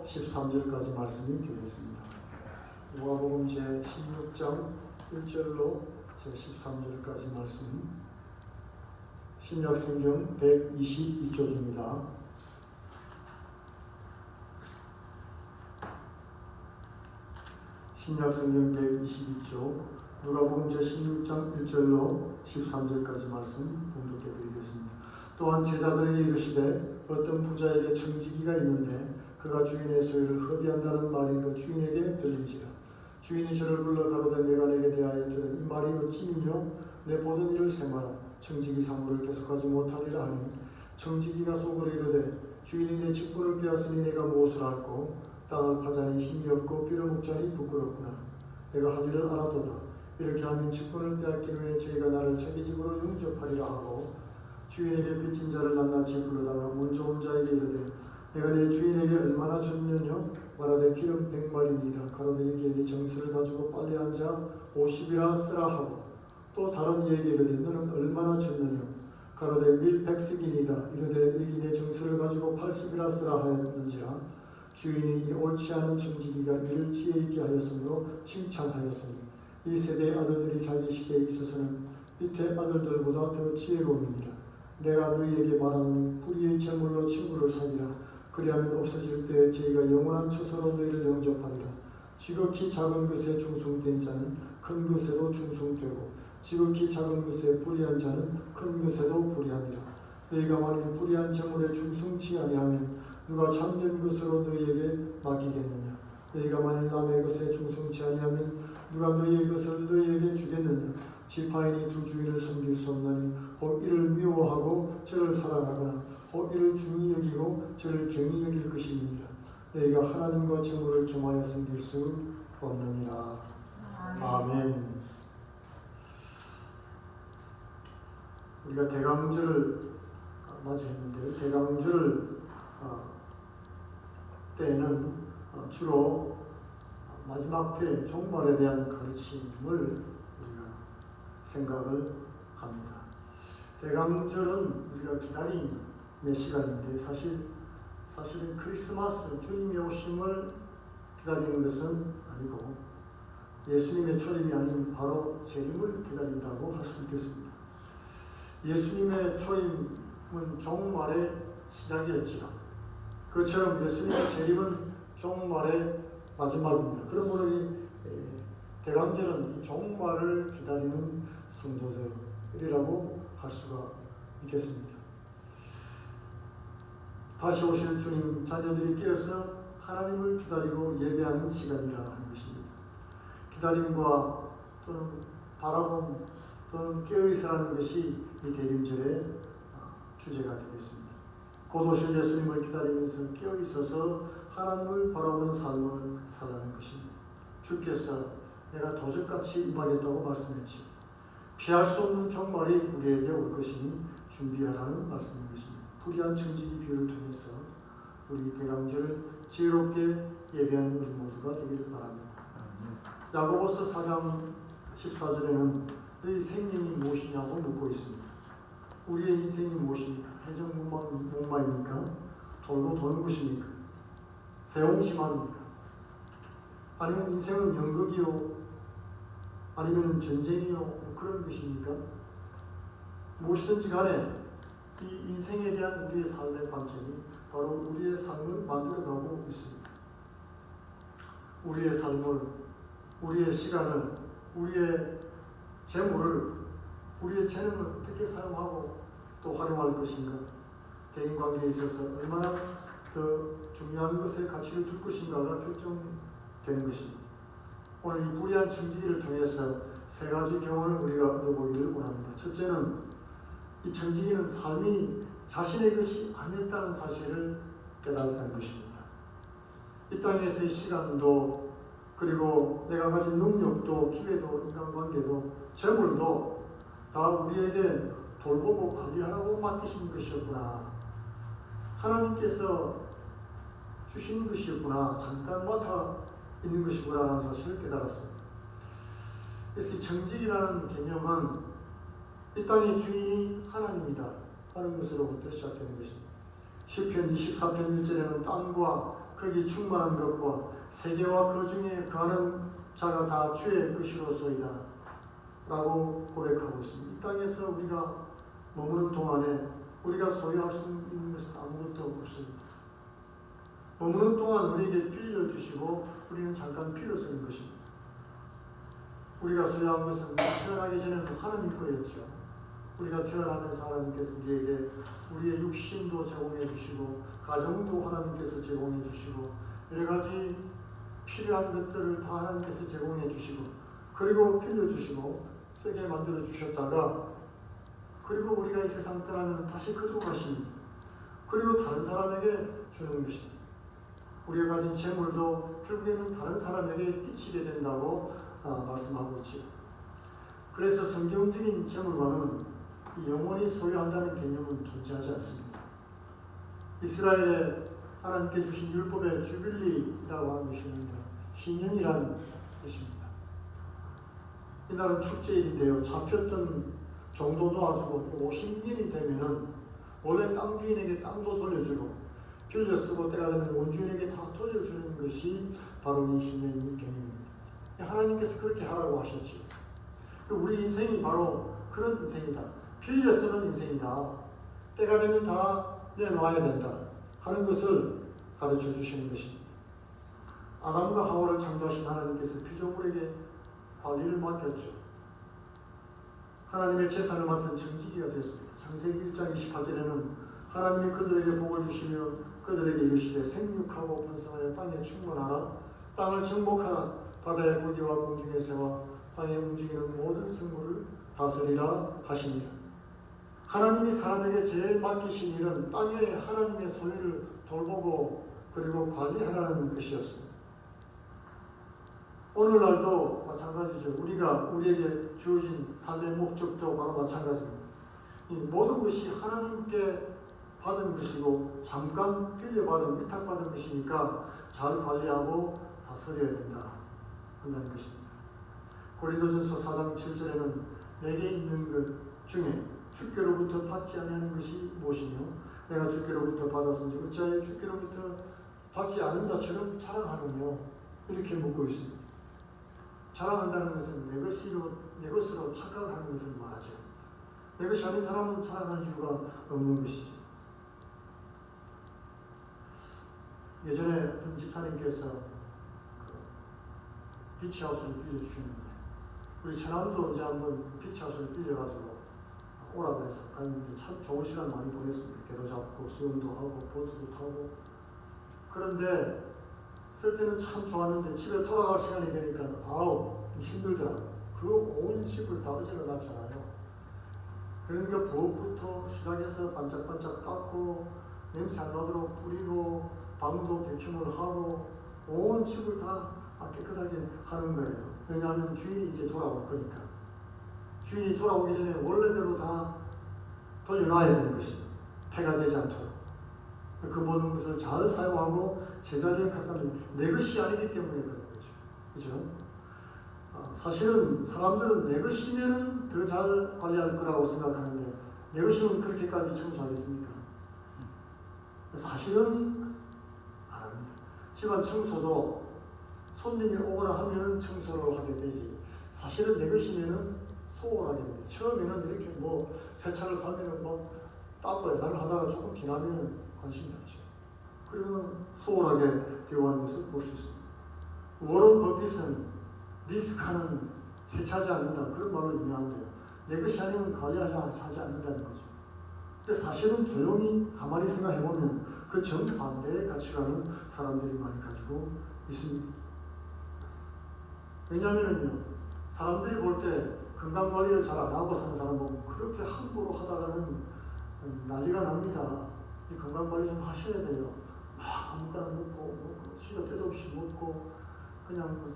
13절까지 말씀이 되겠습니다. 누가복음 제16장 1절로 제13절까지 말씀, 신약성경 122쪽입니다. 신약성경 122쪽 누가복음 제16장 1절로 13절까지 말씀 봉독해 드리겠습니다. 또한 제자들에게 이르시되 어떤 부자에게 청지기가 있는데 그가 주인의 소유를 허비한다는 말이 그 주인에게 들린지라. 주인이 저를 불러 가로되 내가 내게 대하여 들은 이 말이 어찌미뇨? 내 보던 일을 세마라. 청지기 상고를 계속하지 못하리라 하니 청지기가 속으로 이르되 주인이 내 직분을 빼앗으니 내가 무엇을 할꼬? 땅을 파자니 힘이 없고 빌어먹자니 부끄럽구나. 내가 할 일을 알았도다. 이렇게 하면 직분을 빼앗긴 후에 저희가 나를 자기 집으로 용접하리라 하고 주인에게 빚진 자를 낱낱이 부르다가 먼저 온 자에게 이르되 내가 내 주인에게 얼마나 줬느냐? 말하되 기름 100마리니이다. 가로되 이게 네 정수를 가지고 빨리 앉아 50이나 쓰라 하고 또 다른 이에게 이르되 너는 얼마나 줬느냐? 가로되 밀 100씩이니이다. 이르되 이게 내 정수를 가지고 80이나 쓰라 하였는지라. 주인이 이 옳지 않은 청지기가 이를 지혜 있게 하였으므로 칭찬하였으니 이 세대의 아들들이 자기 시대에 있어서는 밑에 아들들보다 더 지혜로우니라. 내가 너희에게 말하노니 불의의 재물로 친구를 사귀라. 그리하면 없어질 때에 저희가 영원한 처소로 너희를 영접하리라. 지극히 작은 것에 충성된 자는 큰 것에도 충성되고 지극히 작은 것에 불의한 자는 큰 것에도 불의하니라. 너희가 만일 불의한 재물에 충성치 아니하면 누가 참된 것으로 너희에게 맡기겠느냐? 너희가 만일 남의 것에 충성치 아니하면 누가 너희의 것을 너희에게 주겠느냐? 지파인이 두 주인을 섬길 수 없나니 혹 이를 미워하고 저를 사랑하거나 혹 이를 중히 여기고 저를 경히 여길 것이니라. 너희가 하나님과 재물을 겸하여 섬길 수 없느니라. 아멘. 우리가 대강절을 맞이했는데요. 대강절 때에는 주로 마지막 때 종말에 대한 가르침을 우리가 생각을 합니다. 대강절은 우리가 기다림의 시간인데 사실은 크리스마스 주님의 오심을 기다리는 것은 아니고 예수님의 초림이 아닌 바로 재림을 기다린다고 할 수 있겠습니다. 예수님의 초림은 종말의 시작이었지요. 그처럼 예수님의 재림은 종말의 마지막입니다. 그러므로 이 대강절은 이 종말을 기다리는 성도들이라고 할 수가 있겠습니다. 다시 오실 주님 자녀들이 깨어서 하나님을 기다리고 예배하는 시간이라 하는 것입니다. 기다림과 또는 바라봄 또는 깨어있으라는 것이 이 대림절의 주제가 되겠습니다. 곧 오실 예수님을 기다리면서 깨어있어서 하나님을 바라보는 삶을 살라는 것입니다. 주께서 내가 도적같이 임하겠다고 말씀했지. 피할 수 없는 종말이 우리에게 올 것이니 준비하라는 말씀인 것입니다. 불의한 청지기 비유를 통해서 우리 대강절을 지혜롭게 예배하는 우리 모두가 되기를 바랍니다. 야고보서 4장 14절에는 너희 생명이 무엇이냐고 묻고 있습니다. 우리의 인생이 무엇입니까? 해적 목마입니까? 돌고 도는 것입니까? 세옹심합니까? 아니면 인생은 연극이요? 아니면 전쟁이요? 그런 것입니까? 무엇이든지 간에 이 인생에 대한 우리의 삶의 관점이 바로 우리의 삶을 만들어가고 있습니다. 우리의 삶을, 우리의 시간을, 우리의 재물을, 우리의 재능을 어떻게 사용하고 또 활용할 것인가, 대인관계에 있어서 얼마나 더 중요한 것에 가치를 둘 것인가가 결정되는 것입니다. 오늘 이 불의한 청지기를 통해서 세 가지 교훈을 우리가 얻어보기를 원합니다. 첫째는 이 청지기는 삶이 자신의 것이 아니었다는 사실을 깨달았다는 것입니다. 이 땅에서의 시간도 그리고 내가 가진 능력도 기회도 인간관계도 재물도 다 우리에게 돌보고 관리하라고 맡기신 것이었구나. 하나님께서 주신 것이었구나. 잠깐 맡아 있는 것이구나 하는 사실을 깨달았습니다. 그래서 이 청지기라는 개념은 이 땅의 주인이 하나님이다 하는 것으로부터 시작되는 것입니다. 시편 24편 1절에는 땅과 거기 충만한 것과 세계와 그 중에 거하는 자가 다 주의 것이로소이다 라고 고백하고 있습니다. 이 땅에서 우리가 머무는 동안에 우리가 소유할 수 있는 것은 아무것도 없습니다. 머무는 동안 우리에게 빌려주시고 우리는 잠깐 빌려 쓰는 것입니다. 우리가 소유한 것은 태어나기 전에는 하나님 거였죠. 우리가 태어나면서 하나님께서 우리에게 우리의 육신도 제공해 주시고 가정도 하나님께서 제공해 주시고 여러 가지 필요한 것들을 다 하나님께서 제공해 주시고 그리고 빌려주시고 쓰게 만들어 주셨다가 그리고 우리가 이 세상 떠나면 다시 그대로 가십니다. 그리고 다른 사람에게 주는 것입니다. 우리가 가진 재물도 결국에는 다른 사람에게 끼치게 된다고 말씀하고 있죠. 그래서 성경적인 재물과는 영원히 소유한다는 개념은 존재하지 않습니다. 이스라엘에 하나님께 주신 율법의 주빌리라고 하는 것이 있는데 신년이라는 뜻입니다. 이날은 축제일인데요. 잡혔던 종도 놓아주고 50년이 되면은 원래 땅 주인에게 땅도 돌려주고 빌려 쓰고 때가 되면 원주인에게 다 돌려주는 것이 바로 이 신년 개념입니다. 하나님께서 그렇게 하라고 하셨죠. 우리 인생이 바로 그런 인생이다. 빌려 쓰는 인생이다. 때가 되면 다 내놔야 된다 하는 것을 가르쳐 주시는 것입니다. 아담과 하와를 창조하신 하나님께서 피조물에게 관리를 맡겼죠. 하나님의 재산을 맡은 정직이가 되었습니다. 창세기 1장 28절에는 하나님이 그들에게 복을 주시며 그들에게 이르시되 생육하고 번성하여 땅에 충만하라 땅을 정복하라 바다의 고기와 공중의 새와 땅에 움직이는 모든 생물을 다스리라 하시니라. 하나님이 사람에게 제일 맡기신 일은 땅에 하나님의 소유를 돌보고 그리고 관리하라는 것이었습니다. 오늘날도 마찬가지죠. 우리에게 주어진 삶의 목적도 바로 마찬가지입니다. 이 모든 것이 하나님께 받은 것이고 잠깐 빌려받은 위탁받은 것이니까 잘 관리하고 다스려야 된다 한다는 것입니다. 고린도전서 4장 7절에는 내게 있는 것 중에 주께로부터 받지 아니하는 것이 무엇이며 내가 주께로부터 받았은지 어찌하여 주께로부터 받지 않은 자처럼 자랑하느냐 이렇게 묻고 있습니다. 자랑한다는 것은 내 것으로 착각하는 것을 말하죠. 내 것이 아닌 사람은 자랑할 이유가 없는 것이죠. 예전에 어떤 집사님께서 비치하우스를 빌려주셨는데 우리 천안도 이제 한번 비치하우스를 빌려가지고 오라고 해서 갔는데 참 좋은 시간 많이 보냈습니다. 개도 잡고 수영도 하고 보트도 타고. 그런데 쓸 때는 참 좋았는데 집에 돌아갈 시간이 되니까 힘들더라고요. 그 온 집을 다 어질러 놨잖아요. 그러니까 부엌부터 시작해서 반짝반짝 닦고 냄새 안 나도록 뿌리고 방도 배충을 하고 온 집을 다 깨끗하게 하는 거예요. 왜냐하면 주인이 이제 돌아올 거니까. 주인이 돌아오기 전에 원래대로 다 돌려놔야 되는 것입니다. 폐가 되지 않도록. 그 모든 것을 잘 사용하고 제자리에 갖다 놓으면 내 것이 아니기 때문에 그런 거죠. 그죠? 사실은 사람들은 내 것이면 더 잘 관리할 거라고 생각하는데 내 것이면 그렇게까지 청소하겠습니까? 사실은 안 합니다. 집안 청소도 손님이 오거나 하면 청소를 하게 되지 사실은 내 것이면 소홀하게 됩니다. 처음에는 이렇게 새 차를 사면 닦고 애달을 하다가 조금 지나면 관심이 없죠. 그러면 소홀하게 되어가는 것을 볼 수 있습니다. 워런 버핏은 리스크하는 세차하지 않는다 그런 말로 유명한데요. 내 것이 아니면 관리하지 않는다는 거죠. 근데 사실은 조용히 가만히 생각해보면 그 정반대의 가치관을 사람들이 많이 가지고 있습니다. 왜냐하면요 사람들이 볼 때 건강관리를 잘 안 하고 사는 사람은 그렇게 함부로 하다가는 난리가 납니다. 이 건강관리 좀 하셔야 돼요. 막 아무거나 먹고 시도 때도 없이 먹고 그냥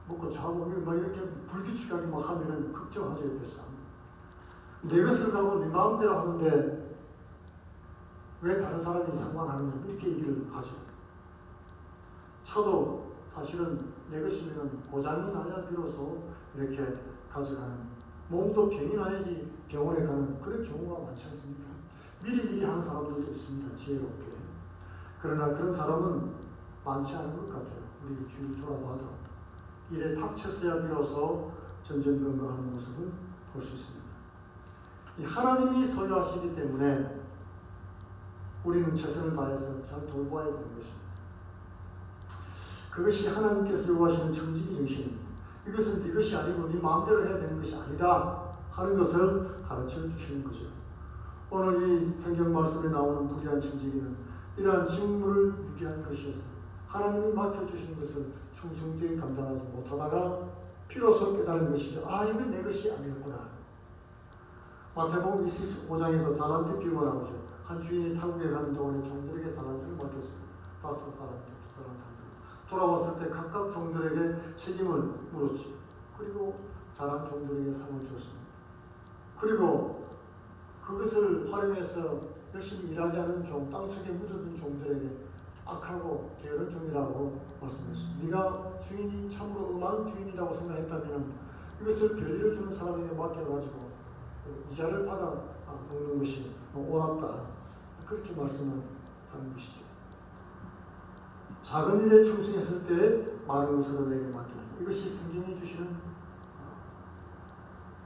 먹고 자고 막 이렇게 불규칙하게 막 하면은 걱정하죠. 옆에서. 내 것을 가고 내 마음대로 하는데 왜 다른 사람이 상관하느냐 이렇게 얘기를 하죠. 차도 사실은 내 것이면 고장이 나야 비로소 이렇게 가져가는 몸도 병이 나야지 병원에 가는 그런 경우가 많지 않습니까? 미리미리 하는 사람들도 있습니다. 지혜롭게. 그러나 그런 사람은 많지 않은 것 같아요. 우리 주위를 돌아봐도 일에 닥쳤어야 비로소 전전긍긍하는 모습을 볼 수 있습니다. 이 하나님이 소유하시기 때문에 우리는 최선을 다해서 잘 돌봐야 되는 것입니다. 그것이 하나님께서 요구하시는 청지기 정신입니다. 이것은 네 것이 아니고 네 마음대로 해야 되는 것이 아니다 하는 것을 가르쳐 주시는 거죠. 오늘 이 성경 말씀에 나오는 불의한 청지기는 이러한 직무를 유기한 것이어서 하나님이 맡겨주신 것을 충성되게 감당하지 못하다가 비로소 깨달은 것이죠. 아, 이건 내 것이 아니었구나. 마태복음 25장에도 달란트 비유가 나오죠. 한 주인이 타국에 가는 동안에 종들에게 달란트를 맡겼습니다. 5달란트, 2달란트. 돌아왔을 때 각각 종들에게 책임을 물었죠. 그리고 잘한 종들에게 상을 주었습니다. 그리고 그것을 활용해서 열심히 일하지 않은 종, 땅속에 묻어둔 종들에게 악하고 게으른 종이라고 말씀했습니다. 네가 주인이 참으로 음한 주인이라고 생각했다면 이것을 별일을 주는 사람에게 맡겨가지고 이자를 받아 먹는 것이 옳았다. 그렇게 말씀을 하는 것이죠. 작은 일에 충성했을 때 많은 것으로 내게 맡긴다. 이것이 성경이 주시는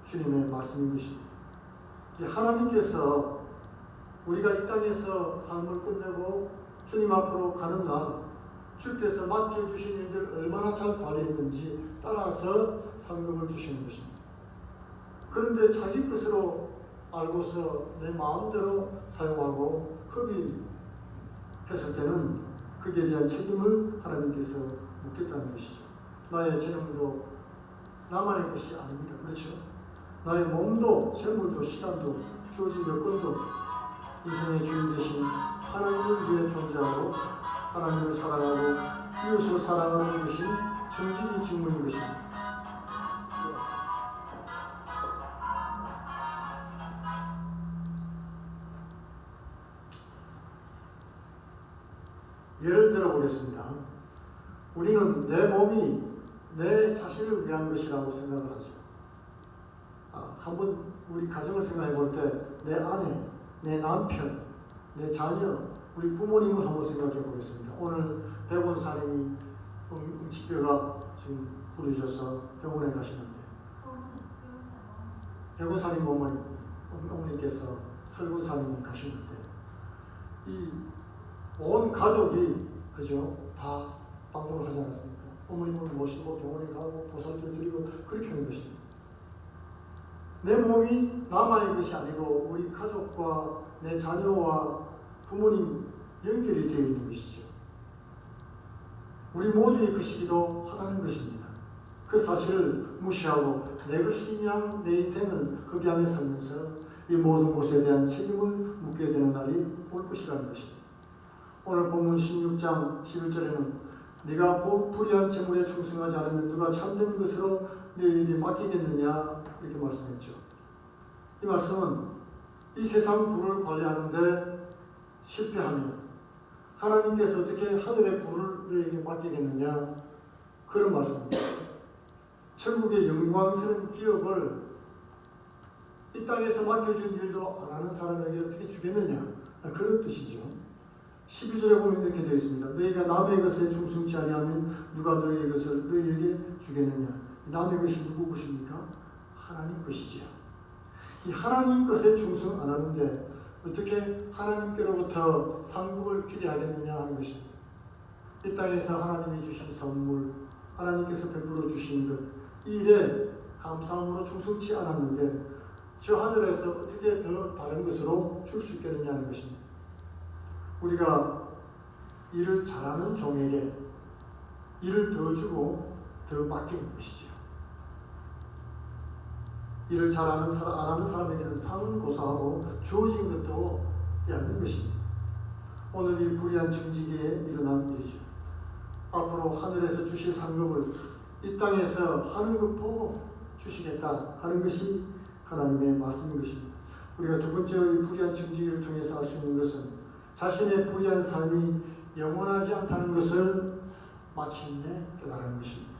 주님의 말씀인 것입니다. 하나님께서 우리가 이 땅에서 삶을 끝내고 주님 앞으로 가는 날 주께서 맡겨주신 일들 얼마나 잘 관리했는지 따라서 상급을 주시는 것입니다. 그런데 자기 것으로 알고서 내 마음대로 사용하고 허비했을 때는 거기에 대한 책임을 하나님께서 묻겠다는 것이죠. 나의 재능도 나만의 것이 아닙니다. 그렇죠? 나의 몸도 재물도 시간도 주어진 여건도 인생의 주인 되신 하나님을 위해 존재하고 하나님을 사랑하고 이웃을 사랑하는 주신 정직이 직무인 것입니다. 예를 들어 보겠습니다. 우리는 내 몸이 내 자신을 위한 것이라고 생각을 하죠. 한번 우리 가정을 생각해 볼 때 내 아내, 내 남편, 내 자녀, 우리 부모님을 한번 생각해 보겠습니다. 오늘 백원사님이 응치뼈가 지금 부러져서 병원에 가시는데 백원사님 어머니께서 설군사님이 가시는데 이 온 가족이 그죠? 다 방문을 하지 않았습니까? 어머님을 모시고 병원에 가고 보살펴 드리고 그렇게 하는 것입니다. 내 몸이 나만의 것이 아니고 우리 가족과 내 자녀와 부모님 연결이 되어 있는 것이죠. 우리 모두의 것이기도 하다는 것입니다. 그 사실을 무시하고 내 것인 양 내 인생을 허비하며 살면서 이 모든 것에 대한 책임을 묻게 되는 날이 올 것이라는 것입니다. 오늘 본문 16장 11절에는 네가 불의한 재물에 충성하지 않으면 누가 참된 것으로 너희에게 맡기겠느냐 이렇게 말씀했죠. 이 말씀은 이 세상 부를 관리하는데 실패하면 하나님께서 어떻게 하늘의 부를 너희에게 맡기겠느냐 그런 말씀입니다. 천국의 영광스러운 기업을 이 땅에서 맡겨준 일도 안 하는 사람에게 어떻게 주겠느냐 그런 뜻이죠. 12절에 보면 이렇게 되어 있습니다. 너희가 남의 것에 충성치 아니하면 누가 너희의 것을 너희에게 주겠느냐. 남의 것이 누구 것입니까? 하나님 것이지요. 이 하나님 것에 충성 안 하는데 어떻게 하나님께로부터 상급을 기대하겠느냐 하는 것입니다. 이 땅에서 하나님이 주신 선물, 하나님께서 베풀어 주신 것, 이 일에 감사함으로 충성치 않았는데 저 하늘에서 어떻게 더 다른 것으로 줄 수 있겠느냐 하는 것입니다. 우리가 일을 잘하는 종에게 일을 더 주고 더 맡기는 것이죠. 일을 잘하는 사람, 안 하는 사람에게는 상은 고사하고 주어진 것도 빼앗는 것입니다. 오늘 이 불의한 정직에 일어난 일이죠. 앞으로 하늘에서 주실 상급을 이 땅에서 하는 것 보고 주시겠다 하는 것이 하나님의 말씀인 것입니다. 우리가 두 번째 이 불의한 정직을 통해서 알 수 있는 것은 자신의 불의한 삶이 영원하지 않다는 것을 마침내 깨달은 것입니다.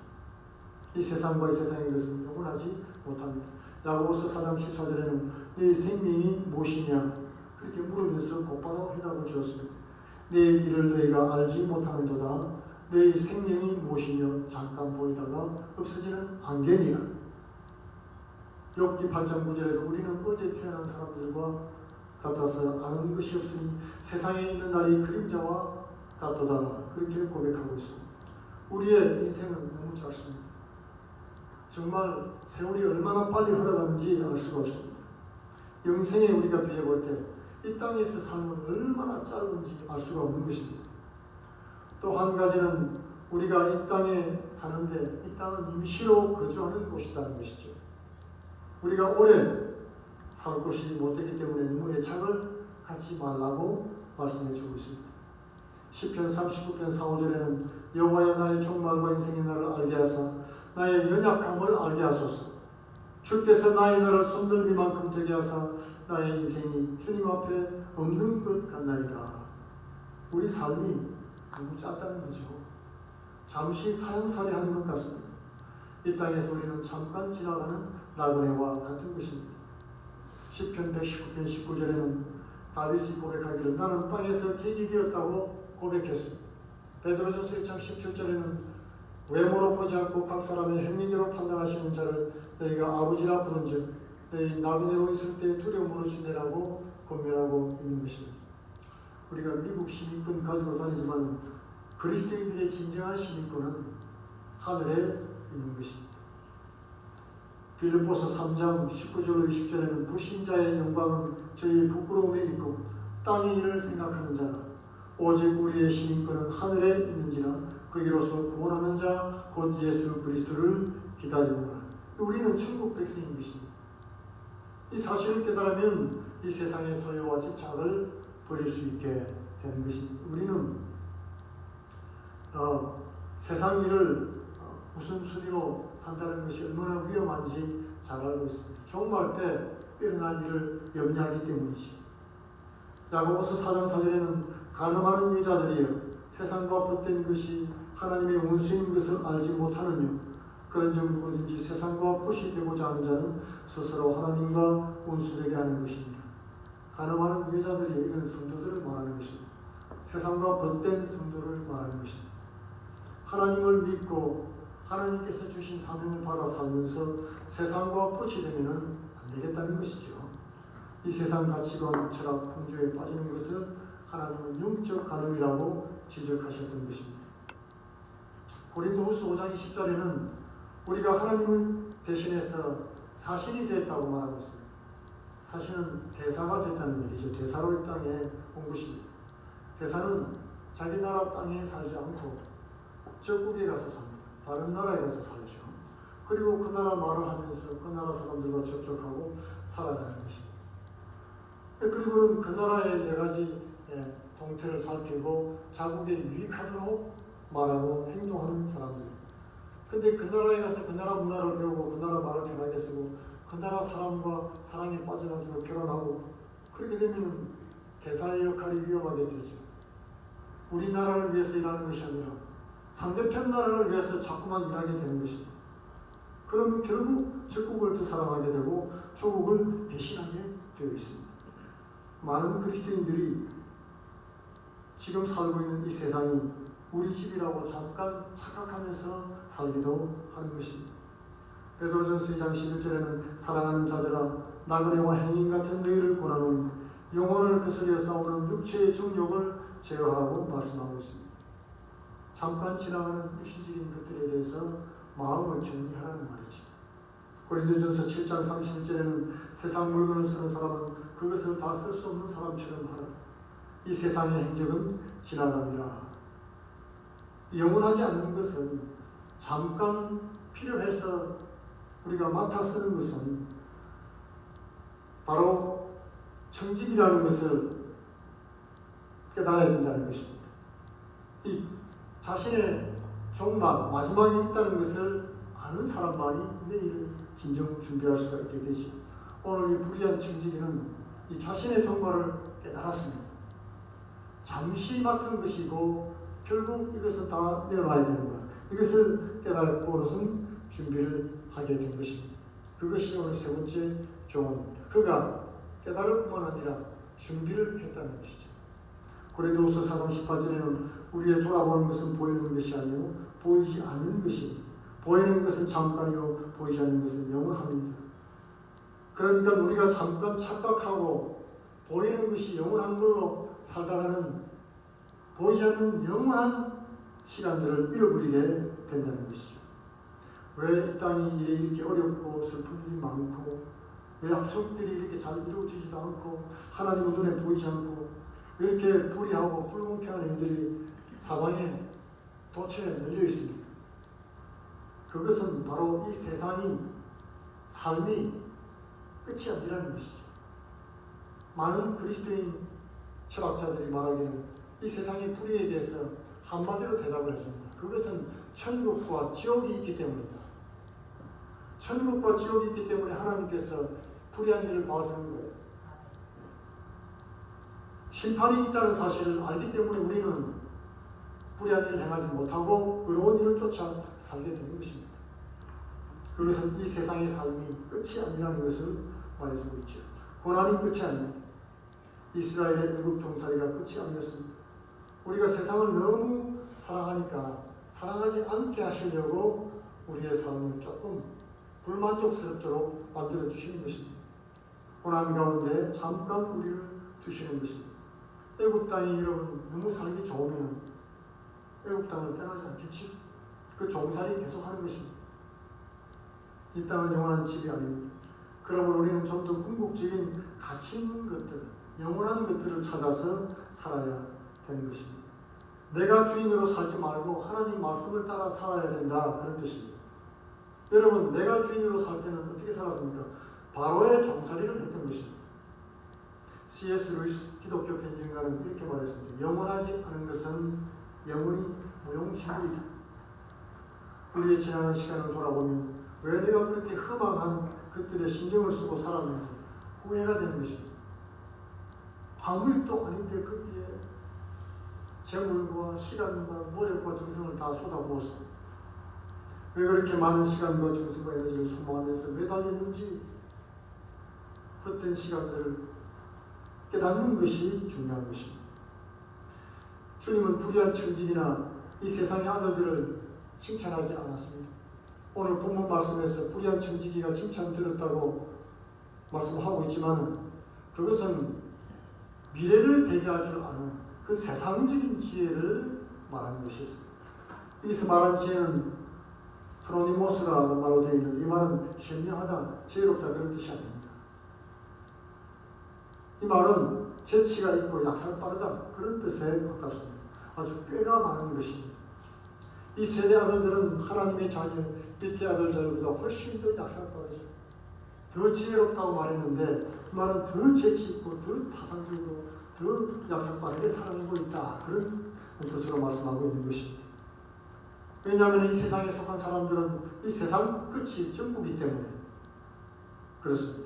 이 세상과 이 세상의 것은 영원하지 못합니다. 야고보서 4장 14절에는 네 생명이 무엇이냐 그렇게 물으면서 곧바로 해답을 주었습니다. 내 일을 너희가 알지 못하는도다. 내 생명이 무엇이며 잠깐 보이다가 없어지는 안개니라. 욥기 8장 9절에도 우리는 어제 태어난 사람들과 같아서 아는 것이 없으니 세상에 있는 날이 그림자와 같도다. 그렇게 고백하고 있습니다. 우리의 인생은 너무 짧습니다. 정말 세월이 얼마나 빨리 흘러가는지 알 수가 없습니다. 영생에 우리가 비해볼 때 이 땅에서 삶은 얼마나 짧은지 알 수가 없는 것입니다. 또 한 가지는 우리가 이 땅에 사는데 이 땅은 임시로 거주하는 곳이라는 것이죠. 우리가 오래 살 곳이 못되기 때문에 너무 애착을 갖지 말라고 말씀해 주고 있습니다. 시편 39편 4, 5절에는 여호와여 나의 종말과 인생의 날을 알게 하사 나의 연약함을 알게 하소서. 주께서 나의 날을 손들기만큼 되게 하사 나의 인생이 주님 앞에 없는 것 같나이다. 우리 삶이 너무 짧다는 거죠. 잠시 타향살이 하는 것 같습니다. 이 땅에서 우리는 잠깐 지나가는 나그네와 같은 것입니다. 시편 119편 19절에는 다윗이 고백하기를 나는 땅에서 객이 되었다고 고백했습니다. 베드로전서 1장 17절에는 외모로 보지 않고 각 사람의 행위대로 판단하시는 자를 너희가 아버지라 부른즉 너희 나그네로 있을 때 두려움으로 지내라고 권면하고 있는 것입니다. 우리가 미국 시민권 가지고 다니지만 그리스도인들의 진정한 시민권은 하늘에 있는 것입니다. 빌립보서 3장 19절로 20절에는 불신자의 영광은 저희 부끄러움에 있고 땅의 일을 생각하는 자라. 오직 우리의 시민권은 하늘에 있는지라 거기로서 구원하는 자 곧 예수 그리스도를 기다리노라. 우리는 천국 백성인 것입니다. 이 사실을 깨달으면 이 세상의 소유와 집착을 버릴 수 있게 되는 것입니다. 우리는 세상 일을 우선순위로 산다는 것이 얼마나 위험한지 잘 알고 있습니다. 종말 때 일어날 일을 염려하기 때문이죠. 야고보서 4장 4절에는 가늠하는 여자들이여 세상과 벗된 것이 하나님의 원수인 것을 알지 못하느뇨. 그런즉 누구든지 세상과 벗이 되고자 하는 자는 스스로 하나님과 원수되게 하는 것입니다. 가늠하는 여자들이 이런 성도들을 말하는 것입니다. 세상과 벗된 성도를 말하는 것입니다. 하나님을 믿고 하나님께서 주신 사명을 받아 살면서 세상과 벗이 되면 안 되겠다는 것이죠. 이 세상 가치관, 철학, 풍조에 빠지는 것을 하나님은 영적 간음이라고 지적하셨던 것입니다. 고린도후서 5장 20절에는 우리가 하나님을 대신해서 사신이 됐다고 말하고 있습니다. 사신은 대사가 됐다는 얘기죠. 대사로 이 땅에 온 것입니다. 대사는 자기 나라 땅에 살지 않고 적국에 가서 삽니다. 다른 나라에 가서 살죠. 그리고 그 나라 말을 하면서 그 나라 사람들과 접촉하고 살아가는 것입니다. 그리고는 그 나라의 여러 가지 동태를 살피고 자국에 유익하도록 말하고 행동하는 사람들. 근데 그 나라에 가서 그 나라 문화를 배우고 그 나라 말을 편하게 쓰고 그 나라 사람과 사랑에 빠져가지고 결혼하고 그렇게 되면 대사의 역할이 위험하게 되죠. 우리나라를 위해서 일하는 것이 아니라 상대편 나라를 위해서 자꾸만 일하게 되는 것입니다. 그러면 결국 적국을 더 사랑하게 되고 조국을 배신하게 되어 있습니다. 많은 그리스도인들이 지금 살고 있는 이 세상이 우리 집이라고 잠깐 착각하면서 살기도 하는 것입니다. 베드로전서 2장 11절에는 사랑하는 자들아 나그네와 행인 같은 너희를 권하노니 영혼을 거스려 싸우는 육체의 정욕을 제어하라고 말씀하고 있습니다. 잠깐 지나가는 일시적인 것들에 대해서 마음을 정리하라는 말이죠. 고린도전서 7장 31절에는 세상 물건을 쓰는 사람은 그것을 다 쓸 수 없는 사람처럼 하라. 이 세상의 행적은 지나갑니다. 영원하지 않는 것은 잠깐 필요해서 우리가 맡아 쓰는 것은 바로 청직이라는 것을 깨달아야 된다는 것입니다. 이 자신의 종말, 마지막이 있다는 것을 아는 사람만이 내일 진정 준비할 수가 있게 되죠. 오늘 이 불의한 청지기는 이 자신의 종말을 깨달았습니다. 잠시 맡은 것이고 결국 이것은 다 내놔야 되는 거야. 이것을 깨달고로선 준비를 하게 된 것입니다. 그것이 오늘 세 번째 교훈입니다. 그가 깨달을 뿐만 아니라 준비를 했다는 것이죠. 고린도후서 4장 18절에는 우리의 돌아보는 것은 보이는 것이 아니요 보이지 않는 것이, 보이는 것은 잠깐이요 보이지 않는 것은 영원함입니다. 그러니까 우리가 잠깐 착각하고 보이는 것이 영원한 걸로 살다가는 보이지 않는 영원한 시간들을 잃어버리게 된다는 것이죠. 왜 이 땅이 이렇게 어렵고 슬픈 일이 많고, 왜 약속들이 이렇게 잘 이루어지지도 않고, 하나님의 눈에 보이지 않고, 왜 이렇게 불의하고 불공평한 일들이 사방에 도처에 널려 있습니까? 그것은 바로 이 세상이, 삶이 끝이 아니라는 것이죠. 많은 그리스도인 철학자들이 말하기를 이 세상의 불의에 대해서 한마디로 대답을 해줍니다. 그것은 천국과 지옥이 있기 때문이다. 천국과 지옥이 있기 때문에 하나님께서 불의한 일을 봐주는 거예요. 심판이 있다는 사실을 알기 때문에 우리는 불의한 일을 행하지 못하고 의로운 일을 쫓아 살게 되는 것입니다. 그것은 이 세상의 삶이 끝이 아니라는 것을 말해주고 있죠. 고난이 끝이 아닙니다. 이스라엘의 애국 종살이가 끝이 아니었습니다. 우리가 세상을 너무 사랑하니까 사랑하지 않게 하시려고 우리의 삶을 조금 불만족스럽도록 만들어주시는 것입니다. 고난 가운데 잠깐 우리를 두시는 것입니다. 애국 땅이 여러분 너무 살기 좋으면 애국 땅을 떠나지 않겠지? 그 종살이 계속하는 것입니다. 이 땅은 영원한 집이 아닙니다. 그러므로 우리는 좀 더 궁극적인 가치 있는 것들, 영원한 것들을 찾아서 살아야 되는 것입니다. 내가 주인으로 살지 말고 하나님 말씀을 따라 살아야 된다, 그런 뜻입니다. 여러분, 내가 주인으로 살 때는 어떻게 살았습니까? 바로의 종살이를 했던 것입니다. C.S. 루이스 기독교 변증가는 이렇게 말했습니다. 영원하지 않은 것은 영원히 무용지물이다. 우리의 지나간 시간을 돌아보면 왜 내가 그렇게 허망한 것들에 신경을 쓰고 살았는지 후회가 되는 것입니다. 아무 일도 아닌데 거기에 재물과 시간과 노력과 정성을 다 쏟아부었어. 왜 그렇게 많은 시간과 정성과 에너지를 소모하면서 매달렸는지 헛된 시간들을 깨닫는 것이 중요한 것입니다. 주님은 불의한 천직이나 이 세상의 아들들을 칭찬하지 않았습니다. 오늘 본문 말씀에서 불의한 천지기가 칭찬 들었다고 말씀하고 있지만 그것은 미래를 대비할 줄 아는 그 세상적인 지혜를 말하는 것이었습니다. 여기서 말한 지혜는 프로니모스라는 말로 되어 있는데 이 말은 현명하다, 지혜롭다 그런 뜻이 아닙니다. 이 말은 재치가 있고 약삭 빠르다 그런 뜻에 가깝습니다. 아주 꾀가 많은 것입니다. 이 세대 아들들은 하나님의 자녀 밑에 아들들보다 훨씬 더 약삭빠르죠. 더 지혜롭다고 말했는데 그 말은 더 재치있고 더 타산적으로 더 약삭빠르게 살아가고 있다 그런 뜻으로 말씀하고 있는 것입니다. 왜냐하면 이 세상에 속한 사람들은 이 세상 끝이 전부이기 때문에 그렇습니다.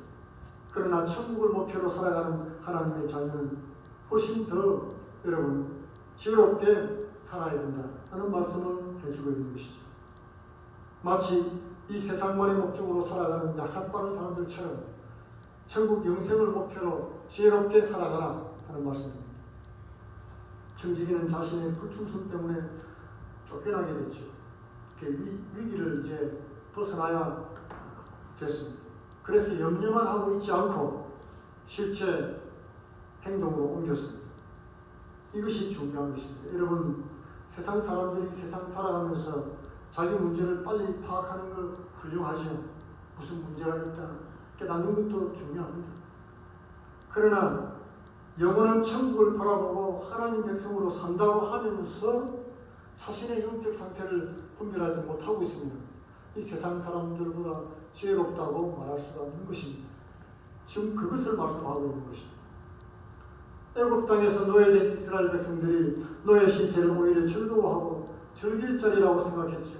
그러나 천국을 목표로 살아가는 하나님의 자녀는 훨씬 더 여러분 지혜롭게 살아야 된다 하는 말씀을 해주고 있는 것이죠. 마치 이 세상만의 목적으로 살아가는 약삭빠른 사람들처럼 천국 영생을 목표로 지혜롭게 살아가라 하는 말씀입니다. 청지기는 자신의 불충성 때문에 쫓겨나게 됐죠. 위기를 이제 벗어나야 됐습니다. 그래서 염려만 하고 있지 않고 실제 행동으로 옮겼습니다. 이것이 중요한 것입니다. 여러분, 세상 사람들이 세상 살아가면서 자기 문제를 빨리 파악하는 거 훌륭하죠. 무슨 문제가 있다 깨닫는 것도 중요합니다. 그러나 영원한 천국을 바라보고 하나님 백성으로 산다고 하면서 자신의 영적 상태를 분별하지 못하고 있습니다. 이 세상 사람들보다 지혜롭다고 말할 수가 없는 것입니다. 지금 그것을 말씀하고 있는 것입니다. 애굽 땅에서 노예된 이스라엘 백성들이 노예 신세를 오히려 즐거워하고 즐길 자리라고 생각했죠.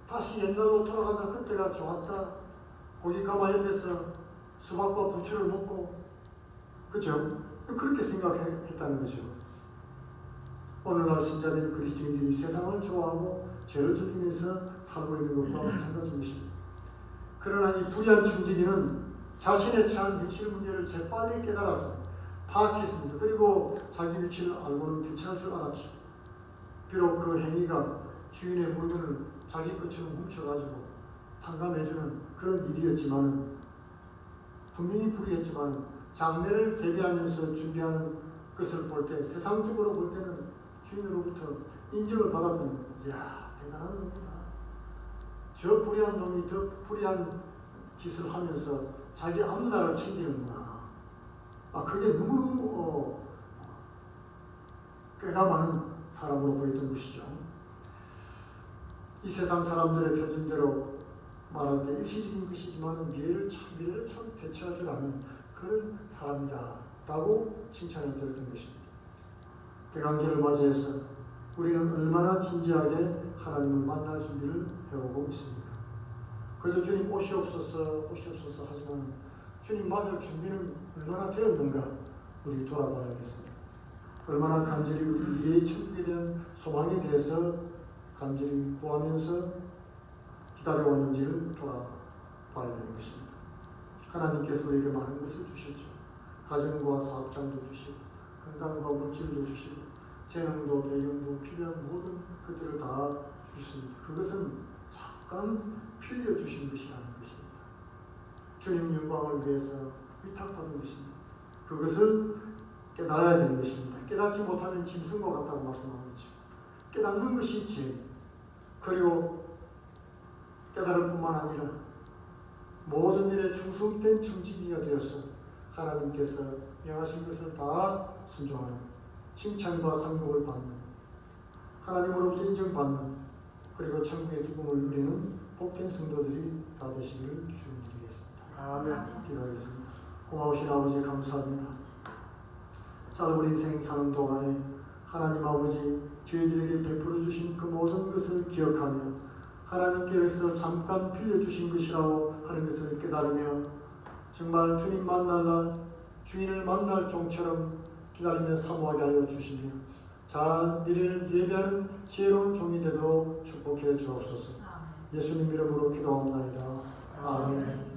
다시 옛날로 돌아가자 그때가 좋았다. 고깃가마 옆에서 수박과 부추를 먹고 그렇죠? 그렇게 생각했다는 거죠. 오늘날 신자된 그리스도인들이 세상을 좋아하고 죄를 즐기면서 살고 있는 것과 마찬가지인 것입니다. 그러나 이 불의한 천지기는 자신의 처한 현실 문제를 재빨리 깨달아서 파악했습니다. 그리고 자기 위치를 알고는 괜찮을 줄 알았죠. 비록 그 행위가 주인의 물건을 자기 것처럼 훔쳐가지고 탕감해주는 그런 일이었지만, 분명히 불이했지만 장례를 대비하면서 준비하는 것을 볼 때, 세상적으로 볼 때는 주인으로부터 인정을 받았던 겁니다. 이야, 대단한 놈이다. 저 불의한 놈이 더 불의한 짓을 하면서 자기 앞날을 챙기는구나. 그게 너무너무 꾀가 많은 사람으로 보였던 것이죠. 이 세상 사람들의 표준대로 말할 때 일시적인 것이지만 미래를 참 대체할 줄 아는 그런 사람이다 라고 칭찬을 드렸던 것입니다. 대강절을 맞이해서 우리는 얼마나 진지하게 하나님을 만날 준비를 해오고 있습니까? 그래서 주님 오시옵소서 하지만 주님 맞을 준비는 얼마나 되었는가 우리 돌아봐야겠습니다. 얼마나 간절히 우리 미래의 천국에 대한 소망에 대해서 간절히 구하면서 기다려왔는지를 돌아봐야 되는 것입니다. 하나님께서 우리에게 많은 것을 주셨죠. 가정과 사업장도 주시고 건강과 물질도 주시고 재능도 배경도 필요한 모든 것들을 다 주셨습니다. 그것은 잠깐 빌려주신 것이라는 것입니다. 주님 영광을 위해서 위탁받은 것입니다. 그것을 깨달아야 되는 것입니다. 깨닫지 못하면 짐승과 같다고 말씀하고 있죠. 깨닫는 것이 죄. 그리고 깨달을 뿐만 아니라 모든 일에 충성된 청지기가 되어서 하나님께서 명하신 것을 다 순종하는, 칭찬과 상급을 받는, 하나님으로부터 인정받는, 그리고 천국의 기쁨을 누리는 복된 성도들이 다 되시기를 축원드리겠습니다. 아멘. 기도하겠습니다. 고마우신 아버지 감사합니다. 짧은 인생 사는 동안에 하나님 아버지 저희들에게 베풀어 주신 그 모든 것을 기억하며 하나님께서 잠깐 빌려주신 것이라고 하는 것을 깨달으며 정말 주님 만날 날 주인을 만날 종처럼 기다리며 사모하게 하여 주시며 잘 미래를 예비하는 지혜로운 종이 되도록 축복해 주옵소서. 예수님 이름으로 기도합니다. 아멘.